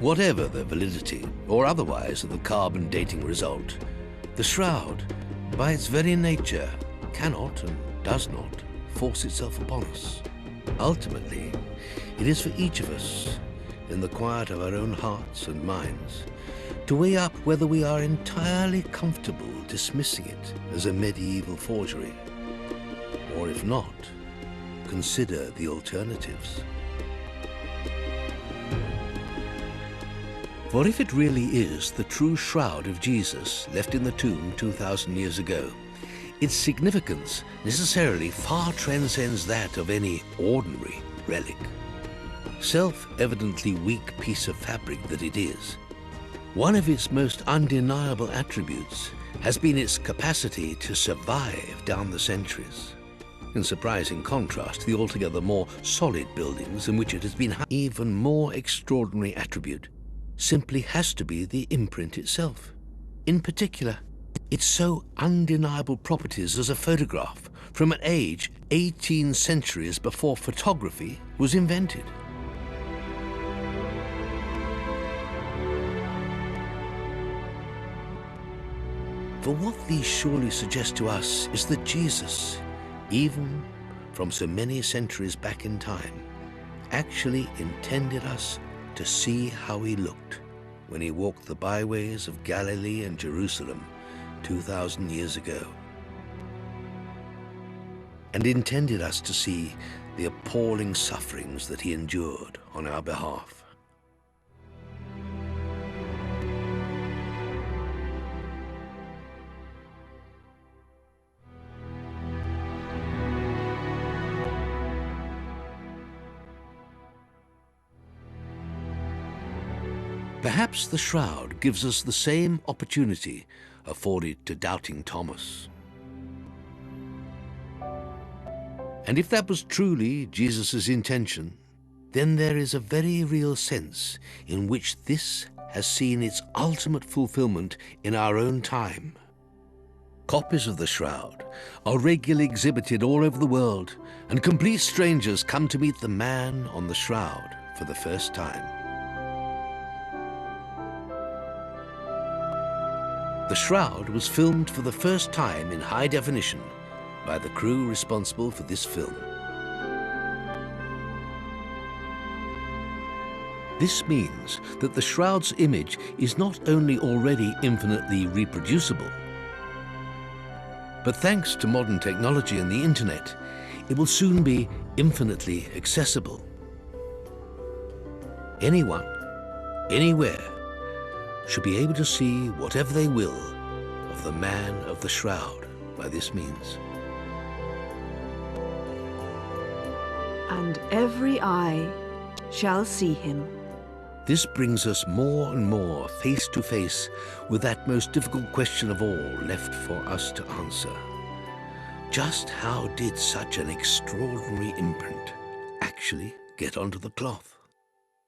Whatever the validity or otherwise of the carbon dating result, the shroud, by its very nature, cannot and does not force itself upon us. Ultimately, it is for each of us, in the quiet of our own hearts and minds, to weigh up whether we are entirely comfortable dismissing it as a medieval forgery, or if not, consider the alternatives. For if it really is the true shroud of Jesus left in the tomb 2,000 years ago, its significance necessarily far transcends that of any ordinary relic. Self-evidently weak piece of fabric that it is, one of its most undeniable attributes has been its capacity to survive down the centuries. In surprising contrast to the altogether more solid buildings in which it has been, even more extraordinary attribute simply has to be the imprint itself. In particular, its so undeniable properties as a photograph from an age 18 centuries before photography was invented. For what these surely suggest to us is that Jesus, even from so many centuries back in time, actually intended us to see how he looked when he walked the byways of Galilee and Jerusalem 2,000 years ago, and intended us to see the appalling sufferings that he endured on our behalf. Perhaps the shroud gives us the same opportunity afforded to doubting Thomas. And if that was truly Jesus' intention, then there is a very real sense in which this has seen its ultimate fulfillment in our own time. Copies of the shroud are regularly exhibited all over the world, and complete strangers come to meet the man on the shroud for the first time. The shroud was filmed for the first time in high definition by the crew responsible for this film. This means that the shroud's image is not only already infinitely reproducible, but thanks to modern technology and the internet, it will soon be infinitely accessible. Anyone, anywhere, should be able to see whatever they will of the man of the shroud by this means. And every eye shall see him. This brings us more and more face to face with that most difficult question of all left for us to answer. Just how did such an extraordinary imprint actually get onto the cloth?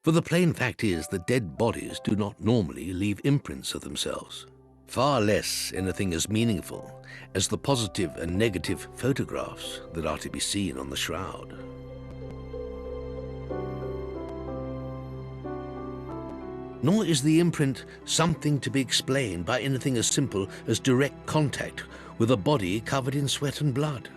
For the plain fact is that dead bodies do not normally leave imprints of themselves, far less anything as meaningful as the positive and negative photographs that are to be seen on the shroud. Nor is the imprint something to be explained by anything as simple as direct contact with a body covered in sweat and blood.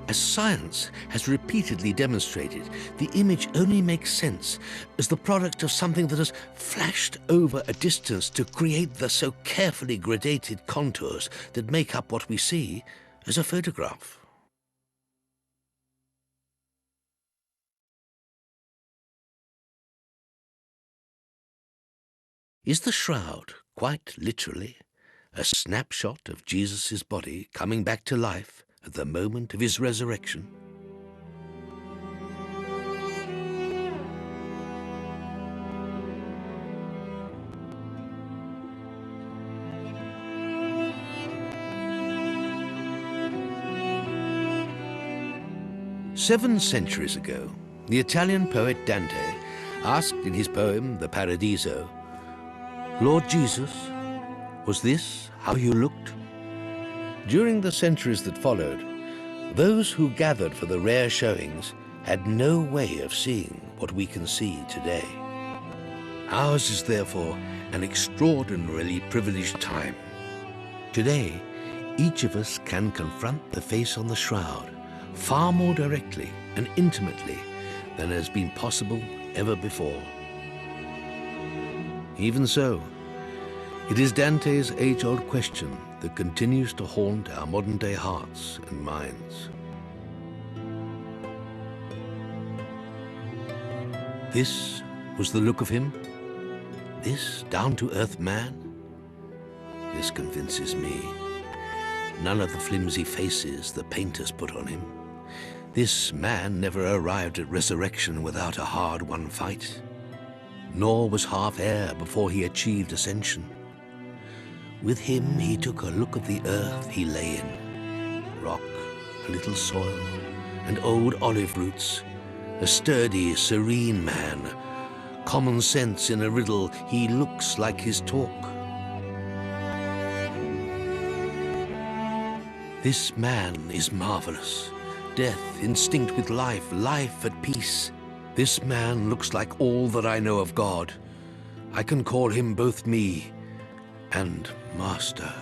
As science has repeatedly demonstrated, the image only makes sense as the product of something that has flashed over a distance to create the so carefully gradated contours that make up what we see as a photograph. Is the shroud quite literally a snapshot of Jesus' body coming back to life at the moment of his resurrection? Seven centuries ago, the Italian poet Dante asked in his poem, the Paradiso, "Lord Jesus, was this how you looked?" During the centuries that followed, those who gathered for the rare showings had no way of seeing what we can see today. Ours is therefore an extraordinarily privileged time. Today, each of us can confront the face on the shroud far more directly and intimately than has been possible ever before. Even so, it is Dante's age-old question that continues to haunt our modern-day hearts and minds. This was the look of him? This down-to-earth man? This convinces me. None of the flimsy faces the painters put on him. This man never arrived at resurrection without a hard-won fight, nor was half air before he achieved ascension. With him he took a look of the earth he lay in, rock, a little soil, and old olive roots, a sturdy, serene man, common sense in a riddle, he looks like his talk. This man is marvelous, death instinct with life, life at peace. This man looks like all that I know of God. I can call him both me and Master.